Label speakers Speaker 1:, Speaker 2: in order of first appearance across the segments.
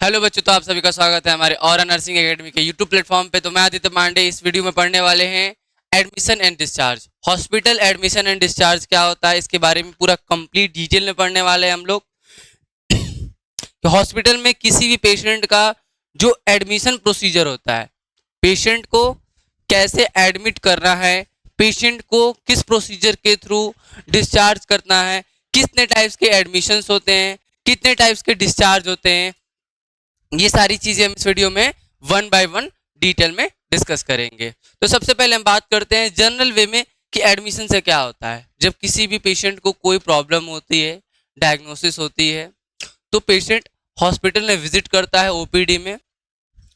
Speaker 1: Hello बच्चों, तो आप सभी का स्वागत है हमारे और नर्सिंग एकेडमी के यूट्यूब प्लेटफॉर्म पे। तो मैं आदित्य पांडे इस वीडियो में पढ़ने वाले हैं admission and discharge. Hospital admission and discharge क्या होता है, इसके बारे में पूरा कंप्लीट डिटेल में पढ़ने वाले हैं हम लोग। तो हॉस्पिटल में किसी भी पेशेंट का जो एडमिशन प्रोसीजर होता है, पेशेंट को कैसे एडमिट करना है, पेशेंट को किस प्रोसीजर के थ्रू डिस्चार्ज करना है, कितने टाइप्स के एडमिशंस होते हैं, कितने टाइप्स के डिस्चार्ज होते हैं, ये सारी चीजें हम इस वीडियो में वन बाय वन डिटेल में डिस्कस करेंगे। तो सबसे पहले हम बात करते हैं जनरल वे में कि एडमिशन से क्या होता है। जब किसी भी पेशेंट को कोई प्रॉब्लम होती है, डायग्नोसिस होती है, तो पेशेंट हॉस्पिटल में विजिट करता है। ओपीडी में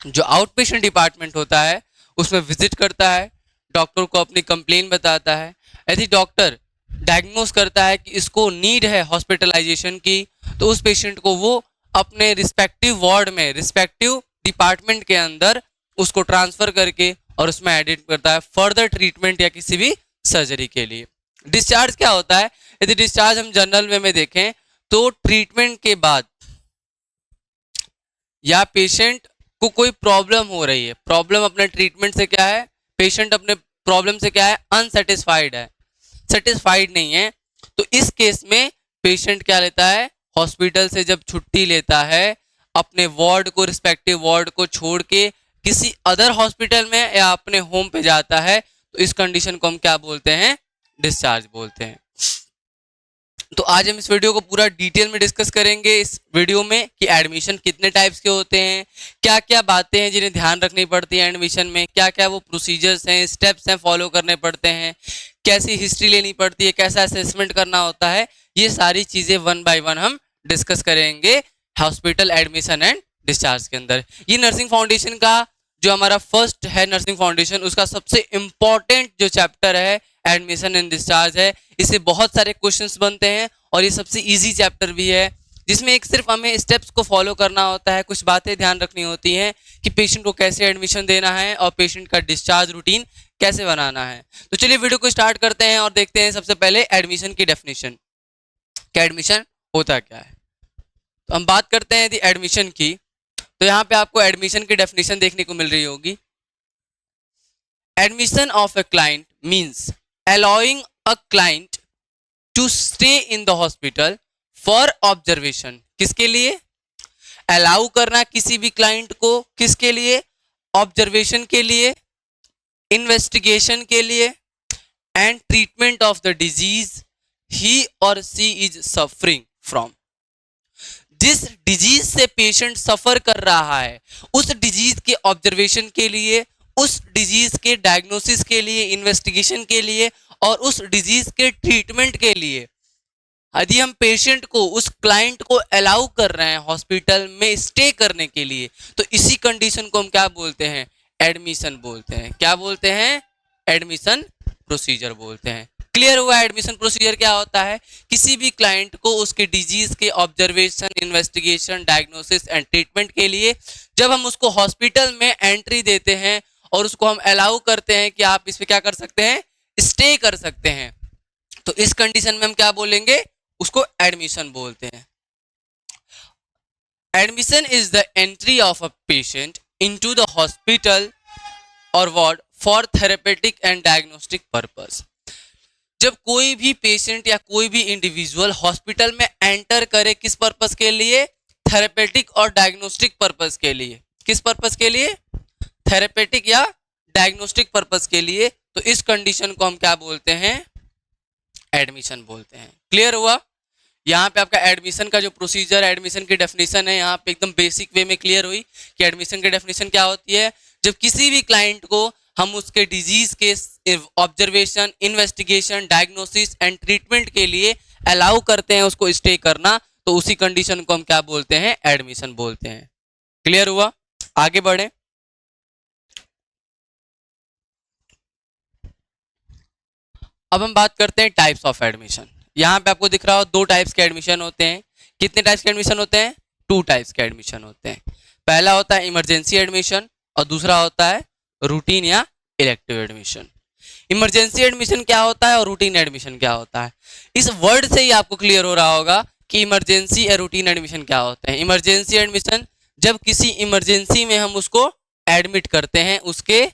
Speaker 1: जो आउट पेशेंट डिपार्टमेंट होता है उसमें विजिट करता है, डॉक्टर को अपनी कंप्लेन बताता है। यदि डॉक्टर डायग्नोस करता है कि इसको नीड है हॉस्पिटलाइजेशन की, तो उस पेशेंट को वो अपने रिस्पेक्टिव वार्ड में, रिस्पेक्टिव डिपार्टमेंट के अंदर उसको ट्रांसफर करके और उसमें एडिट करता है फर्दर ट्रीटमेंट या किसी भी सर्जरी के लिए। डिस्चार्ज क्या होता है? यदि डिस्चार्ज हम जनरल वे में देखें तो ट्रीटमेंट के बाद या पेशेंट को कोई प्रॉब्लम हो रही है, प्रॉब्लम अपने ट्रीटमेंट से क्या है, पेशेंट अपने प्रॉब्लम से क्या है, अनसेटिस्फाइड है, सेटिस्फाइड नहीं है, तो इस केस में पेशेंट क्या लेता है, हॉस्पिटल से जब छुट्टी लेता है, अपने वार्ड को, रिस्पेक्टिव वार्ड को छोड़ के किसी अदर हॉस्पिटल में या अपने होम पे जाता है, तो इस कंडीशन को हम क्या बोलते हैं, डिस्चार्ज बोलते हैं। तो आज हम इस वीडियो को पूरा डिटेल में डिस्कस करेंगे इस वीडियो में कि एडमिशन कितने टाइप्स के होते हैं, क्या क्या बातें हैं जिन्हें ध्यान रखनी पड़ती है एडमिशन में, क्या क्या वो प्रोसीजर्स हैं, स्टेप्स हैं फॉलो करने पड़ते हैं, कैसी हिस्ट्री लेनी पड़ती है, कैसा असेसमेंट करना होता है। ये सारी चीजें वन बाय वन हम डिस्कस करेंगे हॉस्पिटल एडमिशन एंड डिस्चार्ज के अंदर। ये नर्सिंग फाउंडेशन का जो हमारा फर्स्ट है, नर्सिंग फाउंडेशन, उसका सबसे इंपॉर्टेंट जो चैप्टर है एडमिशन एंड डिस्चार्ज है। इससे बहुत सारे क्वेश्चंस बनते हैं और ये सबसे इजी चैप्टर भी है, जिसमें एक सिर्फ हमें स्टेप्स को फॉलो करना होता है, कुछ बातें ध्यान रखनी होती हैं कि पेशेंट को कैसे एडमिशन देना है और पेशेंट का डिस्चार्ज रूटीन कैसे बनाना है। तो चलिए वीडियो को स्टार्ट करते हैं और देखते हैं सबसे पहले एडमिशन की डेफिनेशन, क्या एडमिशन होता क्या है। तो हम बात करते हैं यदि एडमिशन की, तो यहाँ पे आपको एडमिशन की डेफिनेशन देखने को मिल रही होगी। Admission of a client means allowing a client to stay in the hospital for observation। किसके लिए अलाउ करना किसी भी क्लाइंट को, किसके लिए, ऑब्जर्वेशन के लिए, इन्वेस्टिगेशन के लिए and treatment of the disease he or she is suffering from. जिस डिजीज से पेशेंट सफर कर रहा है उस डिजीज के ऑब्जर्वेशन के लिए, उस डिजीज के डायग्नोसिस के लिए, इन्वेस्टिगेशन के लिए और उस डिजीज के ट्रीटमेंट के लिए यदि हम पेशेंट को, उस क्लाइंट को अलाउ कर रहे हैं हॉस्पिटल में स्टे करने के लिए, तो इसी कंडीशन को हम क्या बोलते हैं, एडमिशन बोलते हैं। क्या बोलते हैं, एडमिशन प्रोसीजर बोलते हैं। क्लियर हुआ एडमिशन प्रोसीजर क्या होता है? किसी भी क्लाइंट को उसके डिजीज के observation, investigation, diagnosis and treatment के लिए जब हम उसको हॉस्पिटल में एंट्री देते हैं और उसको हम अलाउ करते हैं कि आप इस पे क्या कर सकते हैं, स्टे कर सकते हैं, तो इस कंडीशन में हम क्या बोलेंगे, उसको एडमिशन बोलते हैं। Admission is the entry of a patient into the hospital or ward for therapeutic and diagnostic purpose. जब कोई भी पेशेंट या कोई भी इंडिविजुअल हॉस्पिटल में एंटर करे, किस पर्पस के लिए, थेरेपेटिक और डायग्नोस्टिक पर्पस के लिए। किस पर्पस के लिए, थेरेपेटिक या डायग्नोस्टिक पर्पस के लिए, तो इस कंडीशन को हम क्या बोलते हैं, एडमिशन बोलते हैं। क्लियर हुआ? यहाँ पे आपका एडमिशन का जो प्रोसीजर, एडमिशन की डेफिनेशन है, यहाँ पे एकदम बेसिक वे में क्लियर हुई कि एडमिशन की डेफिनेशन क्या होती है। जब किसी भी क्लाइंट को हम उसके डिजीज के observation, investigation, diagnosis and treatment के लिए अलाउ करते हैं उसको स्टे करना, तो उसी कंडीशन को हम क्या बोलते हैं, एडमिशन बोलते हैं। क्लियर हुआ? आगे बढ़े। अब हम बात करते हैं टाइप्स ऑफ एडमिशन। यहाँ पे आपको दिख रहा हो दो टाइप्स के एडमिशन होते हैं। कितने टाइप्स के एडमिशन होते हैं, 2 टाइप्स के एडमिशन होते हैं। पहला होता है इमरजेंसी एडमिशन और दूसरा होता है रूटीन या इलेक्टिव एडमिशन। इमरजेंसी एडमिशन क्या होता है और रूटीन एडमिशन क्या होता है, इस वर्ड से ही आपको क्लियर हो रहा होगा कि इमरजेंसी या रूटीन एडमिशन क्या होते हैं। इमरजेंसी एडमिशन जब किसी इमरजेंसी में हम उसको एडमिट करते हैं उसके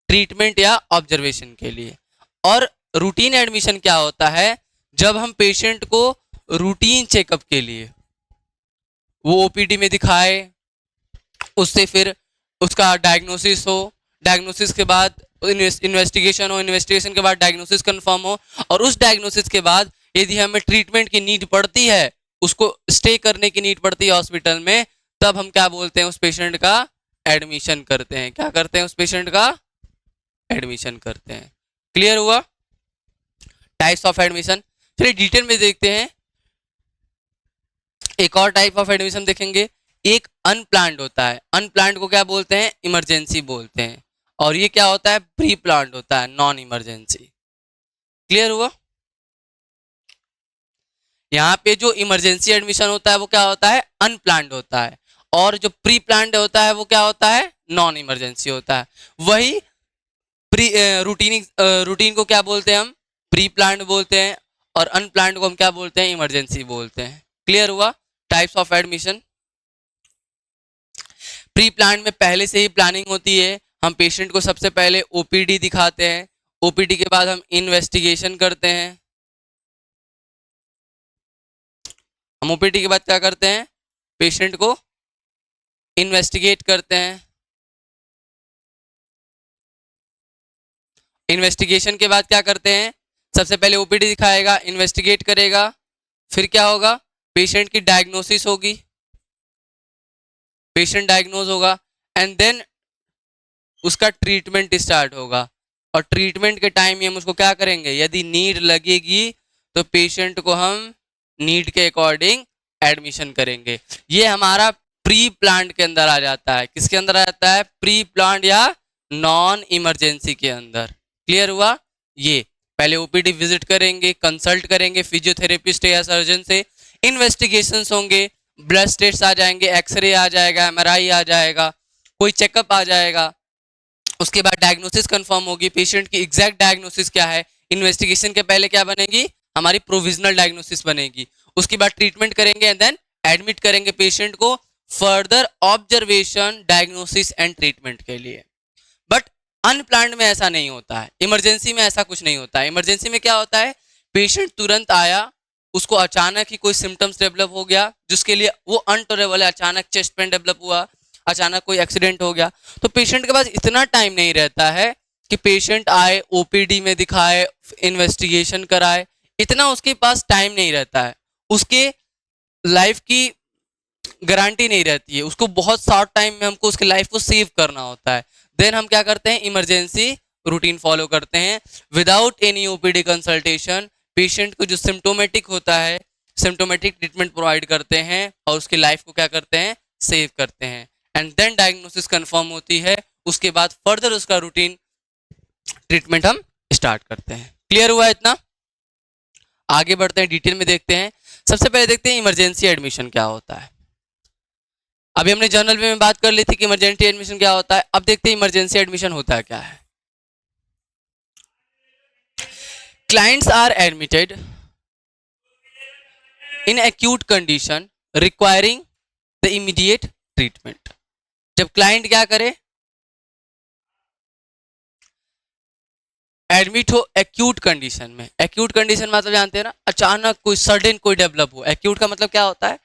Speaker 1: ट्रीटमेंट या ऑब्जर्वेशन के लिए। और रूटीन एडमिशन क्या होता है, जब हम पेशेंट को रूटीन चेकअप के लिए वो ओपीडी में दिखाए, उससे फिर उसका डायग्नोसिस हो, डायग्नोसिस के बाद इन्वेस्टिगेशन हो, इन्वेस्टिगेशन के बाद डायग्नोसिस कंफर्म हो, और उस डायग्नोसिस के बाद यदि हमें ट्रीटमेंट की नीड पड़ती है, उसको स्टे करने की नीड पड़ती है हॉस्पिटल में, तब हम क्या बोलते हैं, उस पेशेंट का एडमिशन करते हैं। क्या करते हैं, उस पेशेंट का एडमिशन करते हैं। क्लियर हुआ? Types of admission. चलिए डिटेल में देखते हैं। एक और टाइप ऑफ एडमिशन देखेंगे, एक अनप्लान्ड होता है। अनप्लान्ड को क्या बोलते हैं, इमरजेंसी बोलते हैं। और ये क्या होता है, प्री प्लान्ड होता है, नॉन इमरजेंसी। क्लियर हुआ? यहाँ पे जो इमरजेंसी एडमिशन होता है वो क्या होता है, अनप्लान्ड होता है, और जो प्री प्लान्ड होता है वो क्या होता है, नॉन इमरजेंसी होता है। वही रूटीन को क्या बोलते हैं हम, प्री प्लान्ड बोलते हैं, और अनप्लान्ड को हम क्या बोलते हैं, इमरजेंसी बोलते हैं। क्लियर हुआ? Types of admission. Pre planned में पहले से ही प्लानिंग होती है, हम पेशेंट को सबसे पहले ओपीडी दिखाते हैं, ओपीडी के बाद हम इन्वेस्टिगेशन करते हैं। हम ओपीडी के बाद क्या करते हैं, पेशेंट को इन्वेस्टिगेट करते हैं। इन्वेस्टिगेशन के बाद क्या करते हैं, सबसे पहले ओपीडी दिखाएगा, इन्वेस्टिगेट करेगा, फिर क्या होगा, पेशेंट की डायग्नोसिस होगी, पेशेंट डायग्नोज होगा, एंड देन उसका ट्रीटमेंट स्टार्ट होगा। और ट्रीटमेंट के टाइम में हम उसको क्या करेंगे, यदि नीड लगेगी तो पेशेंट को हम नीड के अकॉर्डिंग एडमिशन करेंगे। ये हमारा प्री प्लान्ड के अंदर आ जाता है। किसके अंदर आ जाता है, प्री प्लान्ड या नॉन इमरजेंसी के अंदर। क्लियर हुआ? ये पहले ओपीडी विजिट करेंगे, कंसल्ट करेंगे फिजियोथेरेपिस्ट या सर्जन से, इन्वेस्टिगेशंस होंगे, ब्लड टेस्ट आ जाएंगे, एक्सरे आ जाएगा, एमआरआई आ जाएगा, कोई चेकअप आ जाएगा, उसके बाद डायग्नोसिस कंफर्म होगी, पेशेंट की एग्जैक्ट डायग्नोसिस क्या है, इन्वेस्टिगेशन के पहले क्या बनेगी, हमारी प्रोविजनल डायग्नोसिस बनेगी, उसके बाद ट्रीटमेंट करेंगे एंड देन एडमिट करेंगे पेशेंट को further observation, diagnosis and treatment के लिए। बट अनप्लान्ड में ऐसा नहीं होता है, इमरजेंसी में ऐसा कुछ नहीं होता है। इमरजेंसी में क्या होता है, पेशेंट तुरंत आया, उसको अचानक ही कोई सिम्टम्स डेवलप हो गया जिसके लिए वो अनटोलेबल है, अचानक चेस्ट पेन डेवलप हुआ, अचानक कोई एक्सीडेंट हो गया, तो पेशेंट के पास इतना टाइम नहीं रहता है कि पेशेंट आए, ओपीडी में दिखाए, इन्वेस्टिगेशन कराए, इतना उसके पास टाइम नहीं रहता है। उसके लाइफ की गारंटी नहीं रहती है, उसको बहुत शॉर्ट टाइम में हमको उसके लाइफ को सेव करना होता है। देन हम क्या करते हैं, इमरजेंसी रूटीन फॉलो करते हैं without any OPD consultation. Patient को जो सिम्टोमेटिक होता है, सिम्टोमेटिक ट्रीटमेंट प्रोवाइड करते हैं और उसकी लाइफ को क्या करते हैं, सेव करते हैं। एंड देन डायग्नोसिस कंफर्म होती है, उसके बाद फर्दर उसका रूटीन ट्रीटमेंट हम स्टार्ट करते हैं। क्लियर हुआ इतना? आगे बढ़ते हैं, डिटेल में देखते हैं। सबसे पहले देखते हैं इमरजेंसी एडमिशन क्या होता है। अभी हमने जर्नल में बात कर ली थी कि इमरजेंसी एडमिशन क्या होता है, अब देखते हैं इमरजेंसी एडमिशन होता है क्या है। Clients are admitted in acute condition requiring the immediate treatment. जब क्लाइंट क्या करे, एडमिट हो एक्यूट कंडीशन में। एक्यूट कंडीशन मतलब जानते हैं ना, अचानक कोई सडन कोई डेवलप हो। एक्यूट का मतलब क्या होता है,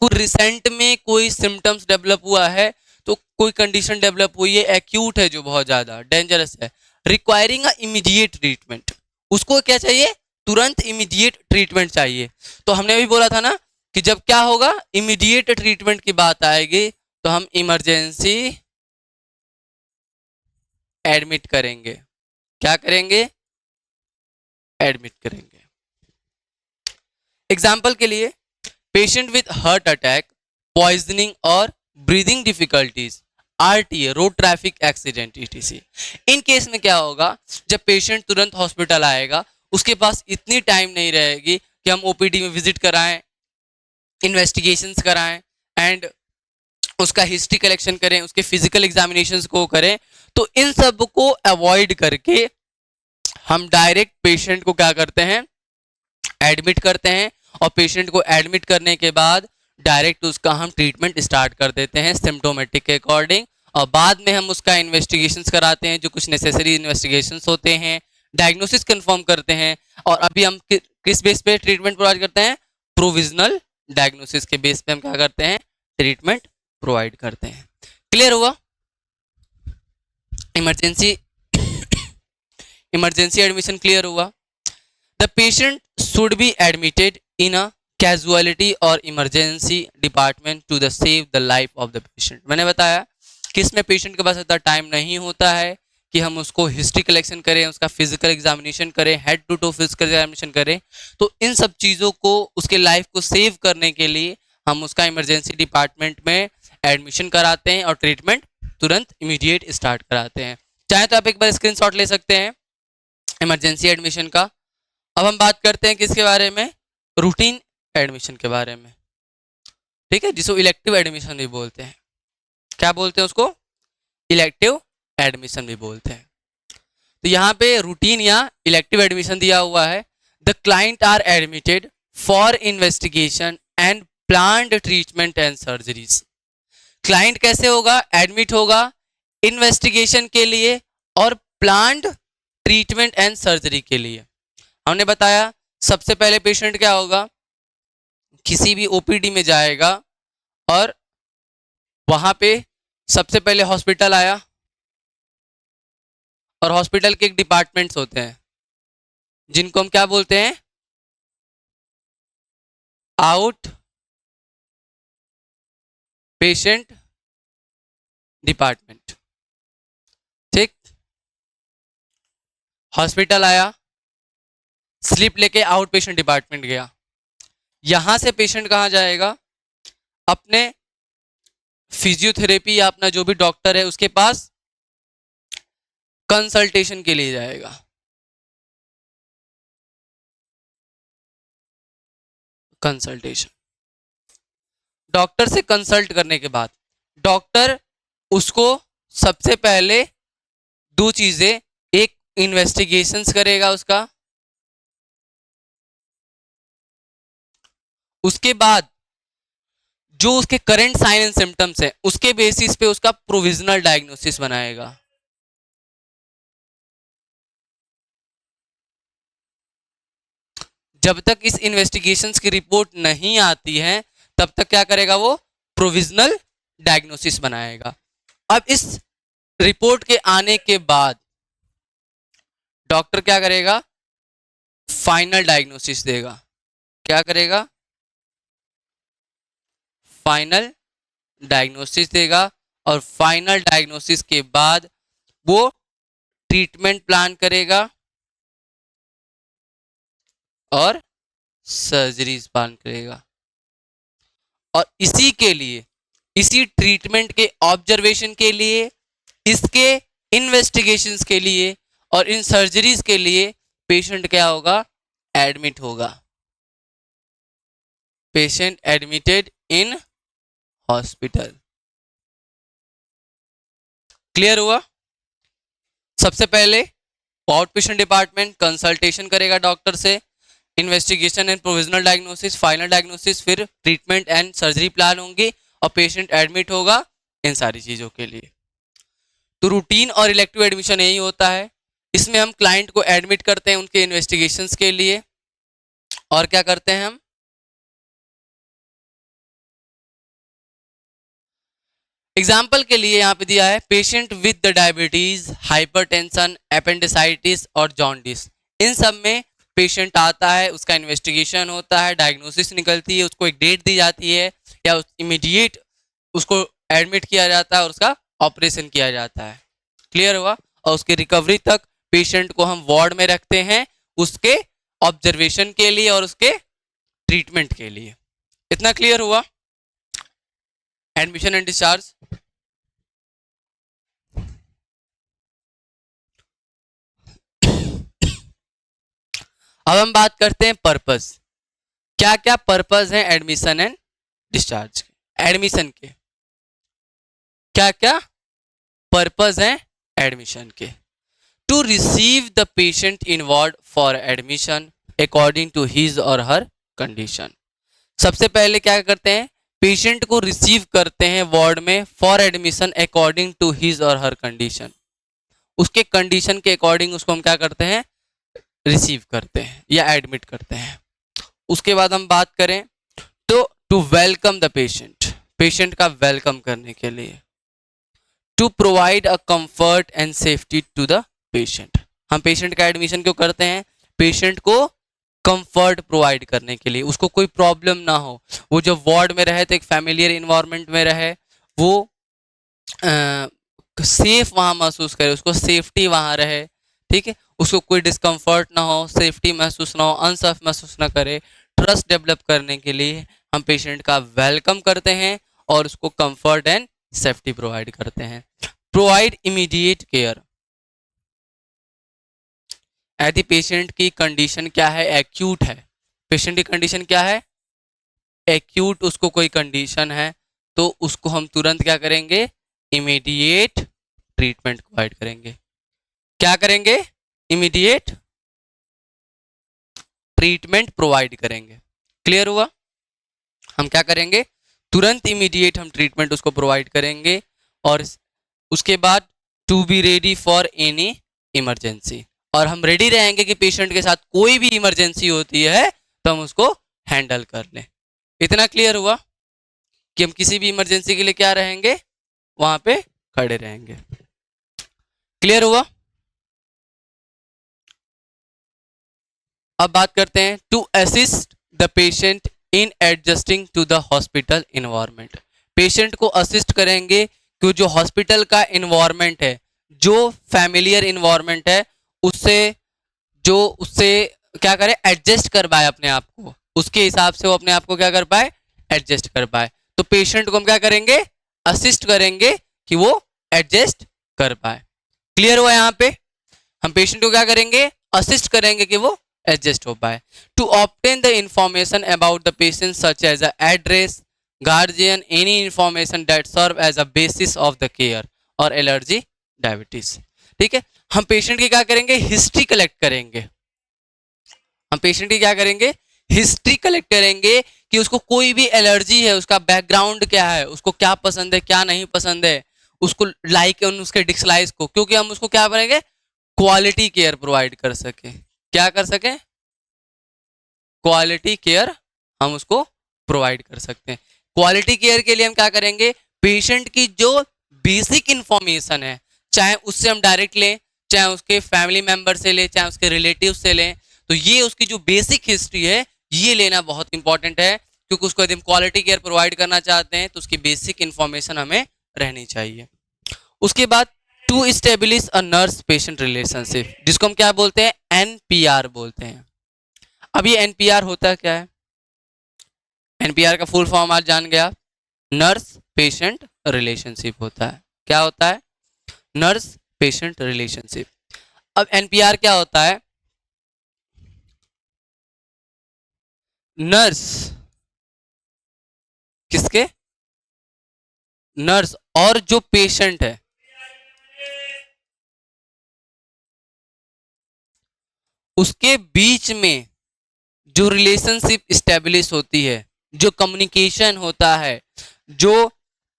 Speaker 1: कोई रिसेंट में कोई सिम्टम्स डेवलप हुआ है, तो कोई कंडीशन डेवलप हुई है, एक्यूट है, जो बहुत ज्यादा डेंजरस है, रिक्वायरिंग अ इमीडिएट ट्रीटमेंट। उसको क्या चाहिए, तुरंत इमीडिएट ट्रीटमेंट चाहिए। तो हमने अभी बोला था ना कि जब क्या होगा, इमीडिएट ट्रीटमेंट की बात आएगी तो हम इमरजेंसी एडमिट करेंगे। क्या करेंगे, एडमिट करेंगे। एग्जाम्पल के लिए, patient with heart attack, poisoning और breathing difficulties, RTA, road traffic accident, ETC. In case में क्या होगा, जब पेशेंट तुरंत हॉस्पिटल आएगा, उसके पास इतनी टाइम नहीं रहेगी कि हम ओपीडी में विजिट कराएं, इन्वेस्टिगेशंस कराएं एंड उसका हिस्ट्री कलेक्शन करें, उसके फिजिकल एग्जामिनेशंस को करें। तो इन सब को अवॉइड करके हम डायरेक्ट पेशेंट को क्या करते हैं, एडमिट करते हैं। और पेशेंट को एडमिट करने के बाद डायरेक्ट उसका हम ट्रीटमेंट स्टार्ट कर देते हैं सिम्टोमेटिक के अकॉर्डिंग, और बाद में हम उसका इन्वेस्टिगेशंस कराते हैं, जो कुछ नेसेसरी इन्वेस्टिगेशंस होते हैं, डायग्नोसिस कंफर्म करते हैं, और अभी हम किस बेस पे ट्रीटमेंट प्रोवाइड करते हैं, प्रोविजनल डायग्नोसिस के बेस पे हम क्या करते हैं, ट्रीटमेंट प्रोवाइड करते हैं। क्लियर हुआ? इमरजेंसी इमरजेंसी एडमिशन क्लियर हुआ? The patient should be admitted in a casualty or emergency department to the save the life of the patient. मैंने बताया कि इसमें पेशेंट के पास इतना टाइम नहीं होता है कि हम उसको हिस्ट्री कलेक्शन करें, उसका फिजिकल एग्जामिनेशन करें, head to toe physical examination करें। तो इन सब चीज़ों को, उसके लाइफ को सेव करने के लिए हम उसका इमरजेंसी डिपार्टमेंट में एडमिशन कराते हैं और ट्रीटमेंट तुरंत इमीडिएट स्टार्ट कराते हैं। चाहे तो आप एक बार स्क्रीनशॉट ले सकते हैं इमरजेंसी एडमिशन का। अब हम बात करते हैं किसके बारे में, रूटीन एडमिशन के बारे में, ठीक है, जिसको इलेक्टिव एडमिशन भी बोलते हैं। क्या बोलते हैं उसको? इलेक्टिव एडमिशन भी बोलते हैं। तो यहाँ पे रूटीन या इलेक्टिव एडमिशन दिया हुआ है। The client are admitted for investigation and planned treatment and surgeries. Client कैसे होगा? एडमिट होगा इन्वेस्टिगेशन के लिए और प्लान्ड ट्रीटमेंट एंड सर्जरी के लिए। हमने बताया सबसे पहले पेशेंट क्या होगा, किसी भी ओपीडी में जाएगा और वहां पे सबसे पहले हॉस्पिटल आया, और हॉस्पिटल के एक डिपार्टमेंट्स होते हैं जिनको हम क्या बोलते हैं, आउट पेशेंट डिपार्टमेंट। ठीक, हॉस्पिटल आया, स्लिप लेके आउट पेशेंट डिपार्टमेंट गया। यहां से पेशेंट कहाँ जाएगा, अपने फिजियोथेरेपी या अपना जो भी डॉक्टर है उसके पास कंसल्टेशन के लिए जाएगा। कंसल्टेशन, डॉक्टर से कंसल्ट करने के बाद डॉक्टर उसको सबसे पहले दो चीजें, एक इन्वेस्टिगेशंस करेगा उसका, उसके बाद जो उसके करंट साइन एंड सिम्टम्स है उसके बेसिस पे उसका प्रोविजनल डायग्नोसिस बनाएगा। जब तक इस इन्वेस्टिगेशंस की रिपोर्ट नहीं आती है तब तक क्या करेगा, वो प्रोविजनल डायग्नोसिस बनाएगा। अब इस रिपोर्ट के आने के बाद डॉक्टर क्या करेगा, फाइनल डायग्नोसिस देगा। क्या करेगा, फाइनल डायग्नोसिस देगा, और फाइनल डायग्नोसिस के बाद वो ट्रीटमेंट प्लान करेगा और सर्जरीज प्लान करेगा। और इसी के लिए, इसी ट्रीटमेंट के ऑब्जर्वेशन के लिए, इसके इन्वेस्टिगेशंस के लिए और इन सर्जरीज के लिए पेशेंट क्या होगा, एडमिट होगा। Patient admitted in hospital. Clear हुआ? सबसे पहले आउट पेशेंट डिपार्टमेंट कंसल्टेशन करेगा डॉक्टर से, investigation and provisional diagnosis, final diagnosis, फिर ट्रीटमेंट एंड सर्जरी प्लान होंगे और पेशेंट एडमिट होगा इन सारी चीजों के लिए। तो रूटीन और इलेक्टिव एडमिशन यही होता है। इसमें हम क्लाइंट को एडमिट करते हैं उनके इन्वेस्टिगेशंस के लिए, और क्या करते हैं हम, एग्जाम्पल के लिए यहाँ पे दिया है patient with the diabetes, hypertension, appendicitis और जॉन्डिस। इन सब में पेशेंट आता है, उसका इन्वेस्टिगेशन होता है, डायग्नोसिस निकलती है, उसको एक डेट दी जाती है या इमीडिएट उसको एडमिट किया जाता है और उसका ऑपरेशन किया जाता है। क्लियर हुआ? और उसकी रिकवरी तक पेशेंट को हम वार्ड में रखते हैं उसके ऑब्जर्वेशन के लिए और उसके ट्रीटमेंट के लिए। इतना क्लियर हुआ? Admission and discharge. अब हम बात करते हैं पर्पस। क्या क्या पर्पस है एडमिशन एंड डिस्चार्ज के? एडमिशन के क्या क्या पर्पस है एडमिशन के? To receive the patient involve for admission according to his और हर कंडीशन। सबसे पहले क्या करते हैं, पेशेंट को रिसीव करते हैं वार्ड में for admission according to his और हर कंडीशन। उसके कंडीशन के अकॉर्डिंग उसको हम क्या करते हैं, रिसीव करते हैं या एडमिट करते हैं। उसके बाद हम बात करें तो to welcome the patient, patient का वेलकम करने के लिए। To provide a comfort and safety to the patient, हम पेशेंट का एडमिशन क्यों करते हैं, पेशेंट को कंफर्ट प्रोवाइड करने के लिए, उसको कोई प्रॉब्लम ना हो, वो जब वार्ड में रहे तो एक फैमिलियर इन्वायरमेंट में रहे, वो सेफ वहाँ महसूस करे, उसको सेफ्टी वहाँ रहे, ठीक है, उसको कोई डिस्कम्फर्ट ना हो, सेफ्टी महसूस ना हो, अनसेफ महसूस ना करे। ट्रस्ट डेवलप करने के लिए हम पेशेंट का वेलकम करते हैं और उसको कंफर्ट एंड सेफ्टी प्रोवाइड करते हैं। प्रोवाइड इमीडिएट केयर, यदि पेशेंट की कंडीशन क्या है, एक्यूट है, पेशेंट की कंडीशन क्या है, एक्यूट, उसको कोई कंडीशन है तो उसको हम तुरंत क्या करेंगे, इमीडिएट ट्रीटमेंट प्रोवाइड करेंगे। क्या करेंगे, इमीडिएट ट्रीटमेंट प्रोवाइड करेंगे। क्लियर हुआ, हम क्या करेंगे, तुरंत इमीडिएट हम ट्रीटमेंट उसको प्रोवाइड करेंगे। और उसके बाद to be ready for any emergency, और हम रेडी रहेंगे कि पेशेंट के साथ कोई भी इमरजेंसी होती है तो हम उसको हैंडल कर लें। इतना क्लियर हुआ कि हम किसी भी इमरजेंसी के लिए क्या रहेंगे, वहां पे खड़े रहेंगे। क्लियर हुआ। अब बात करते हैं to assist the patient in adjusting to the hospital environment, patient को असिस्ट करेंगे कि जो हॉस्पिटल का इन्वायरमेंट है, जो फैमिलियर इन्वायरमेंट है, उससे क्या करे, एडजस्ट कर पाए अपने आप को, उसके हिसाब से वो अपने आप को क्या कर पाए, एडजस्ट कर पाए। तो पेशेंट को हम क्या करेंगे, असिस्ट करेंगे कि वो एडजस्ट कर पाए। क्लियर हुआ, यहाँ पे हम पेशेंट को क्या करेंगे, असिस्ट करेंगे कि वो एडजस्ट हो पाए। To obtain the information about the patient such as address, guardian, any information that serve as a basis of the care और एलर्जी, डायबिटीज। ठीक है, हम पेशेंट की क्या करेंगे, हिस्ट्री कलेक्ट करेंगे। हम पेशेंट की क्या करेंगे, हिस्ट्री कलेक्ट करेंगे कि उसको कोई भी एलर्जी है, उसका बैकग्राउंड क्या है, उसको क्या पसंद है क्या नहीं पसंद है, उसको लाइक उसके डिसलाइक को, क्योंकि हम उसको क्या करेंगे, क्वालिटी केयर प्रोवाइड कर सके। क्या कर सके, क्वालिटी केयर हम उसको प्रोवाइड कर सकते हैं। क्वालिटी केयर के लिए हम क्या करेंगे, पेशेंट की जो बेसिक इंफॉर्मेशन है, चाहे उससे हम डायरेक्ट लें, चाहे उसके फैमिली मेंबर से लें, चाहे उसके रिलेटिव से लें, तो ये उसकी जो बेसिक हिस्ट्री है ये लेना बहुत इंपॉर्टेंट है, क्योंकि उसको यदि हम क्वालिटी केयर प्रोवाइड करना चाहते हैं तो उसकी बेसिक इंफॉर्मेशन हमें रहनी चाहिए। उसके बाद to establish a nurse patient relationship, जिसको हम क्या बोलते हैं, एनपीआर बोलते हैं। अब ये एनपीआर होता क्या है, एनपीआर का फुल फॉर्म आज जान गया, नर्स पेशेंट रिलेशनशिप होता है। क्या होता है, नर्स पेशेंट रिलेशनशिप। अब एनपीआर क्या होता है, नर्स, किसके, नर्स और जो पेशेंट है, उसके बीच में जो रिलेशनशिप स्टैब्लिश होती है, जो कम्युनिकेशन होता है, जो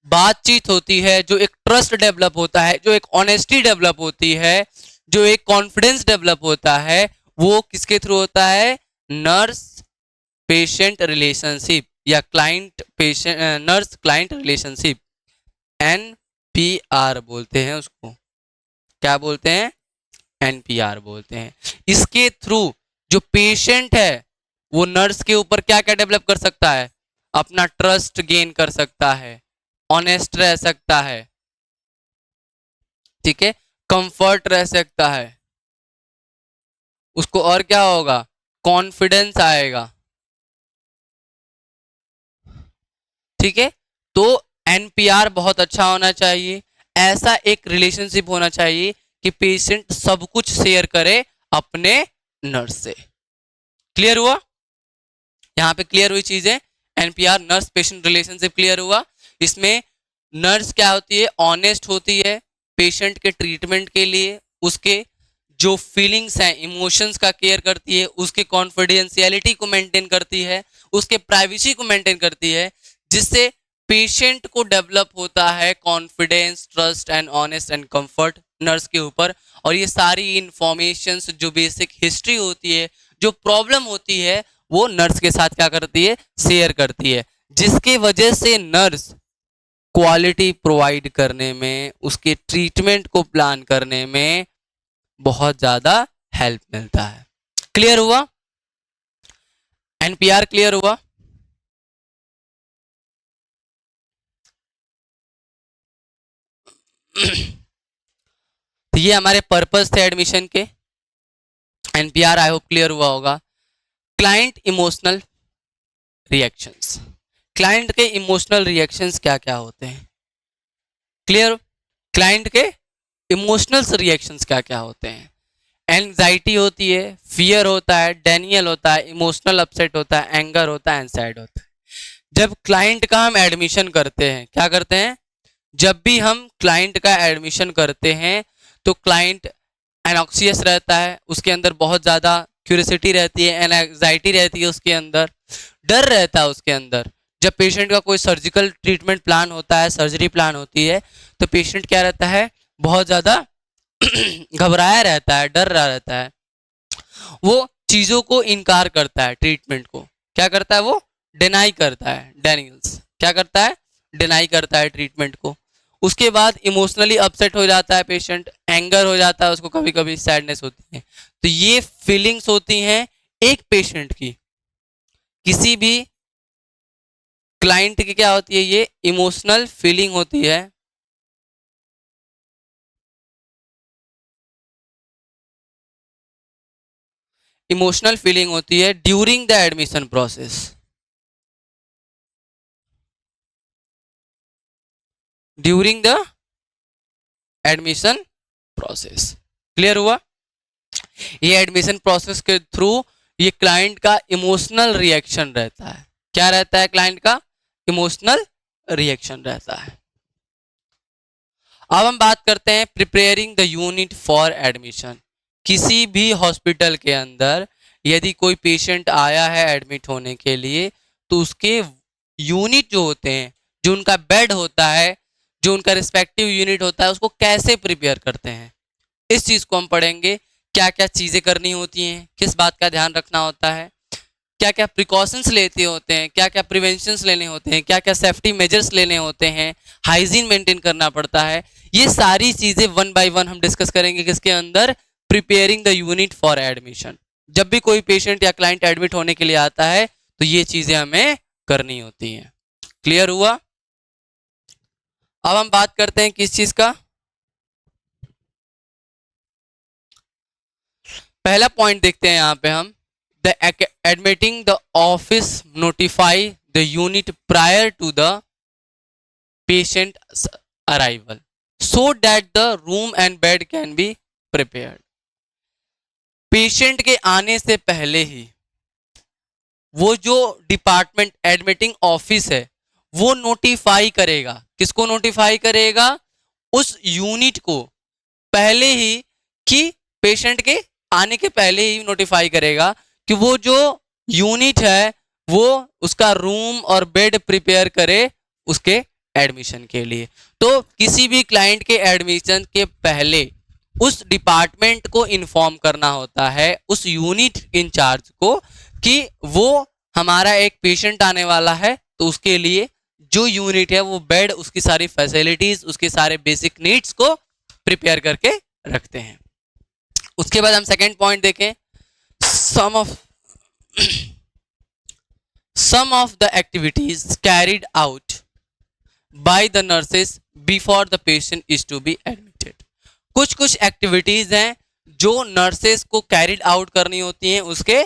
Speaker 1: बातचीत होती है, जो एक ट्रस्ट डेवलप होता है, जो एक ऑनेस्टी डेवलप होती है, जो एक कॉन्फिडेंस डेवलप होता है, वो किसके थ्रू होता है, नर्स पेशेंट रिलेशनशिप या client patient, nurse client relationship, NPR बोलते हैं उसको। क्या बोलते हैं, एनपीआर बोलते हैं। इसके थ्रू जो पेशेंट है वो नर्स के ऊपर क्या क्या डेवलप कर सकता है, अपना ट्रस्ट गेन कर सकता है, ऑनेस्ट रह सकता है, ठीक है, कंफर्ट रह सकता है, उसको और क्या होगा, कॉन्फिडेंस आएगा। ठीक है, तो एनपीआर बहुत अच्छा होना चाहिए, ऐसा एक रिलेशनशिप होना चाहिए कि पेशेंट सब कुछ शेयर करे अपने नर्स से। क्लियर हुआ, यहां पे क्लियर हुई चीजें, NPR nurse patient relationship clear हुआ। इसमें नर्स क्या होती है, ऑनेस्ट होती है पेशेंट के ट्रीटमेंट के लिए, उसके जो फीलिंग्स हैं, इमोशंस का केयर करती है, उसके कॉन्फिडेंशियलिटी को मेंटेन करती है, उसके प्राइवेसी को मेंटेन करती है, जिससे पेशेंट को डेवलप होता है confidence, trust and honest and comfort nurse के ऊपर, और ये सारी इंफॉर्मेशंस जो बेसिक हिस्ट्री होती है, जो प्रॉब्लम होती है, वो नर्स के साथ क्या करती है, शेयर करती है, जिसके वजह से नर्स क्वालिटी प्रोवाइड करने में, उसके ट्रीटमेंट को प्लान करने में बहुत ज्यादा हेल्प मिलता है। क्लियर हुआ? एनपीआर क्लियर हुआ? तो ये हमारे पर्पस थे एडमिशन के। एनपीआर आई होप क्लियर हुआ होगा। क्लाइंट इमोशनल रिएक्शंस, क्लाइंट के इमोशनल रिएक्शंस क्या क्या होते हैं? क्लियर? क्लाइंट के इमोशनल रिएक्शंस क्या क्या होते हैं? एंजाइटी होती है, फियर होता है, डेनियल होता है, इमोशनल अपसेट होता है, एंगर होता है, एंजाइटी होता है। जब क्लाइंट का हम एडमिशन करते हैं, क्या करते हैं? जब भी हम क्लाइंट का एडमिशन करते हैं तो क्लाइंट एनॉक्सियस रहता है, उसके अंदर बहुत ज़्यादा क्यूरियोसिटी रहती है, एंजाइटी रहती है, उसके अंदर डर रहता है उसके अंदर। जब पेशेंट का कोई सर्जिकल ट्रीटमेंट प्लान होता है, सर्जरी प्लान होती है, तो पेशेंट क्या रहता है? बहुत ज़्यादा घबराया रहता है, डर रहा रहता है, वो चीज़ों को इनकार करता है, ट्रीटमेंट को क्या करता है? वो डिनाई करता है। डेनियल्स क्या करता है? डिनाई करता है ट्रीटमेंट को। उसके बाद इमोशनली अपसेट हो जाता है पेशेंट, एंगर हो जाता है उसको, कभी कभी सैडनेस होती है। तो ये फीलिंग्स होती हैं एक पेशेंट की, किसी भी क्लाइंट की क्या होती है? ये इमोशनल फीलिंग होती है। इमोशनल फीलिंग होती है during the admission process. During the admission process. Clear हुआ? ये एडमिशन प्रोसेस के थ्रू ये क्लाइंट का इमोशनल रिएक्शन रहता है। क्या रहता है? क्लाइंट का इमोशनल रिएक्शन रहता है। अब हम बात करते हैं preparing the unit for admission. किसी भी हॉस्पिटल के अंदर यदि कोई पेशेंट आया है एडमिट होने के लिए, तो उसके यूनिट जो होते हैं, जो उनका बेड होता है, जो उनका रिस्पेक्टिव यूनिट होता है, उसको कैसे प्रिपेयर करते हैं, इस चीज़ को हम पढ़ेंगे। क्या क्या चीज़ें करनी होती हैं, किस बात का ध्यान रखना होता है, क्या क्या प्रिकॉशंस लेते होते हैं, क्या क्या प्रिवेंशंस लेने होते हैं, क्या क्या सेफ्टी मेजर्स लेने होते हैं, हाइजीन मेंटेन करना पड़ता है। ये सारी चीज़ें वन बाय वन हम डिस्कस करेंगे किसके अंदर? Preparing the unit for admission. जब भी कोई पेशेंट या क्लाइंट एडमिट होने के लिए आता है तो ये चीज़ें हमें करनी होती हैं। क्लियर हुआ? अब हम बात करते हैं किस चीज़ का? पहला पॉइंट देखते हैं यहाँ पे हम, the admitting the office notify the unit prior to the patient arrival so that the room and bed can be prepared. Patient के आने से पहले ही वो जो डिपार्टमेंट एडमिटिंग ऑफिस है वो नोटिफाई करेगा। किसको नोटिफाई करेगा? उस यूनिट को पहले ही, कि पेशेंट के आने के पहले ही नोटिफाई करेगा कि वो जो यूनिट है वो उसका रूम और बेड प्रिपेयर करे उसके एडमिशन के लिए। तो किसी भी क्लाइंट के एडमिशन के पहले उस डिपार्टमेंट को इन्फॉर्म करना होता है, उस यूनिट इंचार्ज को, कि वो हमारा एक पेशेंट आने वाला है, तो उसके लिए जो यूनिट है वो बेड, उसकी सारी फैसिलिटीज, उसके सारे बेसिक नीड्स को प्रिपेयर करके रखते हैं। उसके बाद हम सेकेंड पॉइंट देखें, some of the activities carried out by the nurses before the patient is to be admitted. कुछ कुछ एक्टिविटीज हैं जो नर्सेस को कैरिड आउट करनी होती हैं उसके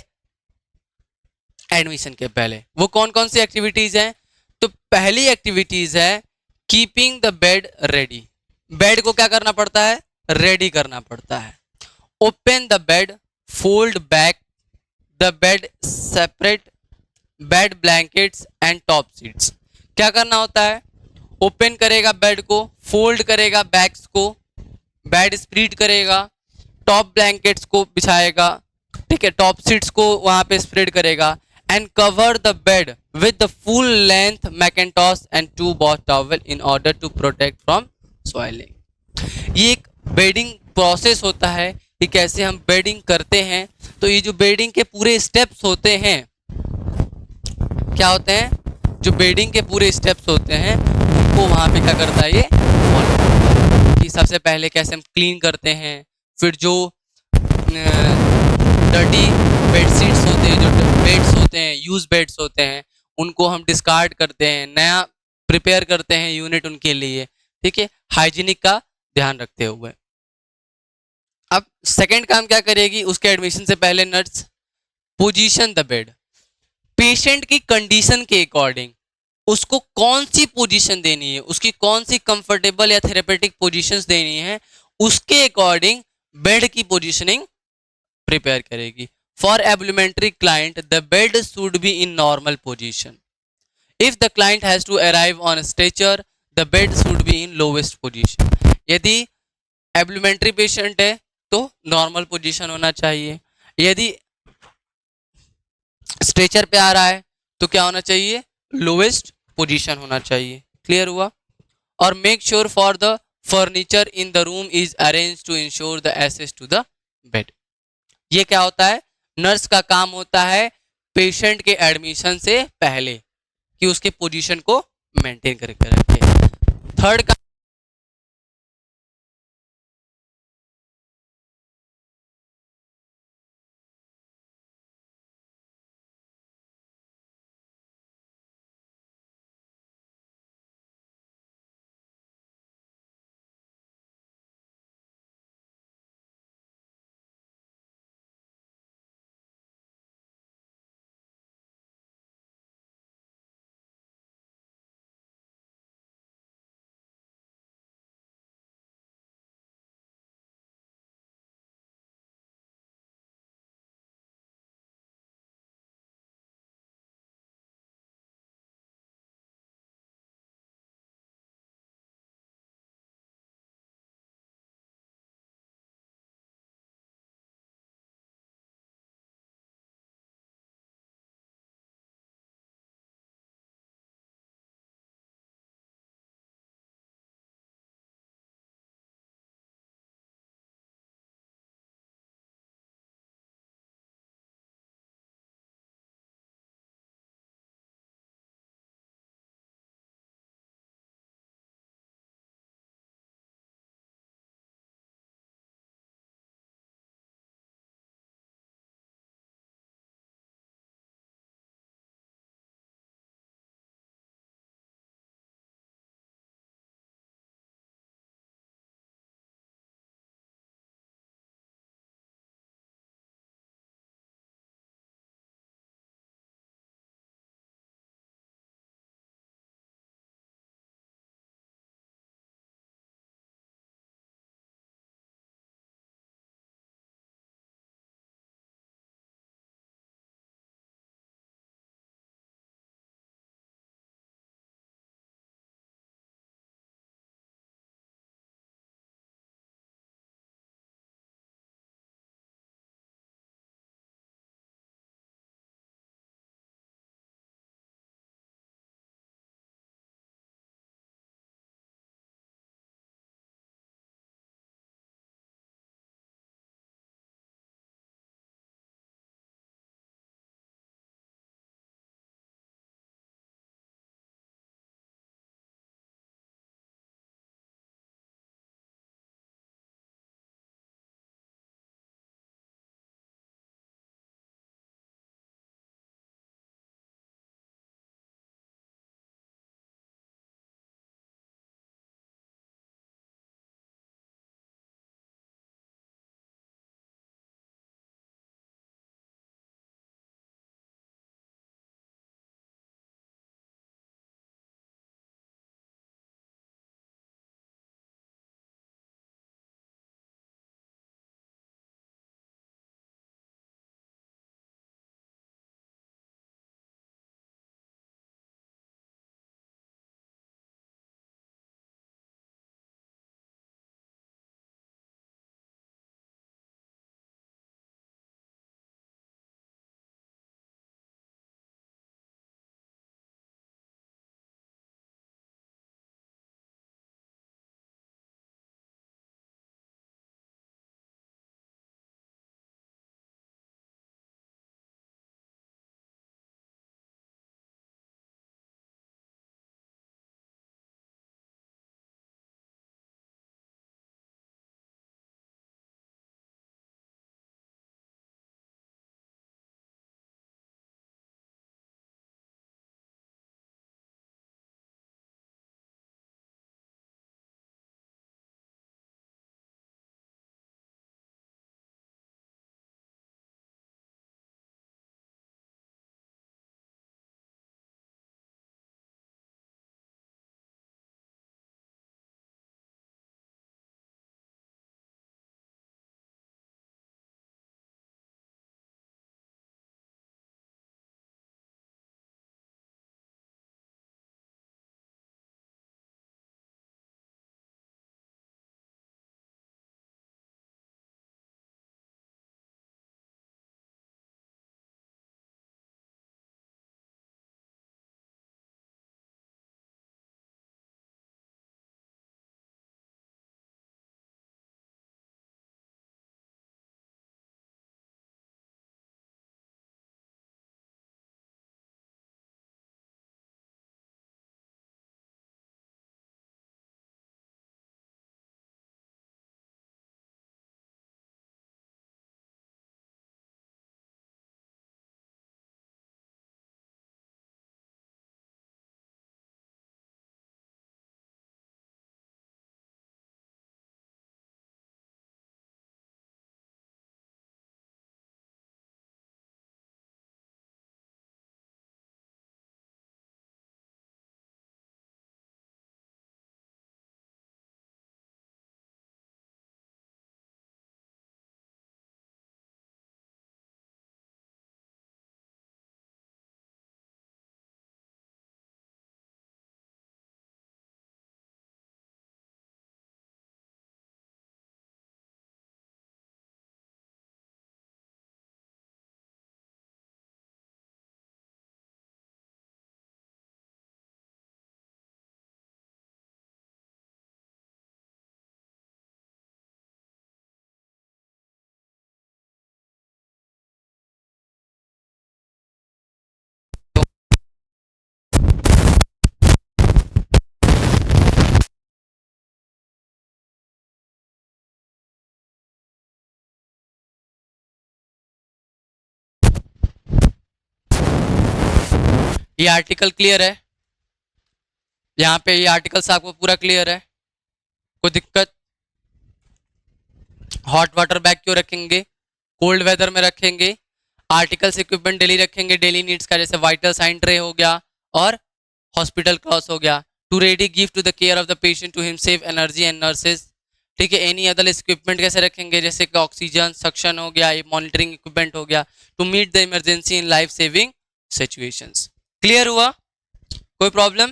Speaker 1: एडमिशन के पहले। वो कौन कौन सी एक्टिविटीज हैं? तो पहली एक्टिविटीज है keeping the bed ready. Bed को क्या करना पड़ता है? रेडी करना पड़ता है। Open the bed, fold back the bed, separate bed blankets and top seats. क्या करना होता है? ओपन करेगा बेड को, फोल्ड करेगा बैग्स को, बेड स्प्रेड करेगा, टॉप ब्लैंकेट्स को बिछाएगा, ठीक है, टॉप सीट्स को वहां पे स्प्रेड करेगा, and cover the bed with the full length Macintosh and 2 bath towel in order to protect from soiling. ये एक बेडिंग प्रोसेस होता है कि कैसे हम बेडिंग करते हैं. तो ये जो बेडिंग के पूरे स्टेप्स होते हैं, क्या होते हैं, जो बेडिंग के पूरे स्टेप्स होते हैं उनको वहाँ पे क्या करता है, ये follow. कि सबसे पहले कैसे हम क्लीन करते हैं, फिर जो डर्टी बेडशीट्स होते हैं, जो बेड्स होते हैं, यूज बेड्स होते हैं, उनको हम डिस्कार्ड करते हैं, नया प्रिपेयर करते हैं यूनिट उनके लिए. ठीक है, हाइजीनिक का ध्यान रखते हुए. अब सेकंड काम क्या करेगी, उसके एडमिशन से पहले nurse position the bed. Patient की कंडीशन के अकॉर्डिंग उसको कौन सी पोजीशन देनी है, उसकी कौन सी कंफर्टेबल या थेरेपेटिक पोजीशंस देनी है, उसके अकॉर्डिंग बेड की पोजीशनिंग प्रिपेयर करेगी. For ambulatory client the bed should be in normal position. If the client has to arrive on stretcher the bed should be in lowest position. यदि ambulatory patient है तो normal position होना चाहिए. यदि stretcher पे आ रहा है तो क्या होना चाहिए, लोवेस्ट पोजीशन होना चाहिए. क्लियर हुआ. और make sure for the furniture in the room is arrange to ensure the access to the bed. ये क्या होता है, नर्स का काम होता है पेशेंट के एडमिशन से पहले कि उसके पोजीशन को मेंटेन करके रखे. थर्ड ये आर्टिकल क्लियर है? यहाँ पे ये आर्टिकल्स आपको पूरा क्लियर है? कोई दिक्कत? हॉट वाटर बैग क्यों रखेंगे? कोल्ड वेदर में रखेंगे। आर्टिकल्स इक्विपमेंट डेली रखेंगे, डेली नीड्स का, जैसे वाइटल साइन ट्रे हो गया और हॉस्पिटल क्लॉथ हो गया। To ready give to the care of the patient to him save energy and nurses. ठीक है, एनी अदर इक्विपमेंट कैसे रखेंगे, जैसे कि ऑक्सीजन सक्शन हो गया, ये मॉनिटरिंग इक्विपमेंट हो गया, to meet the emergency in life saving situations. Clear हुआ? कोई प्रॉब्लम?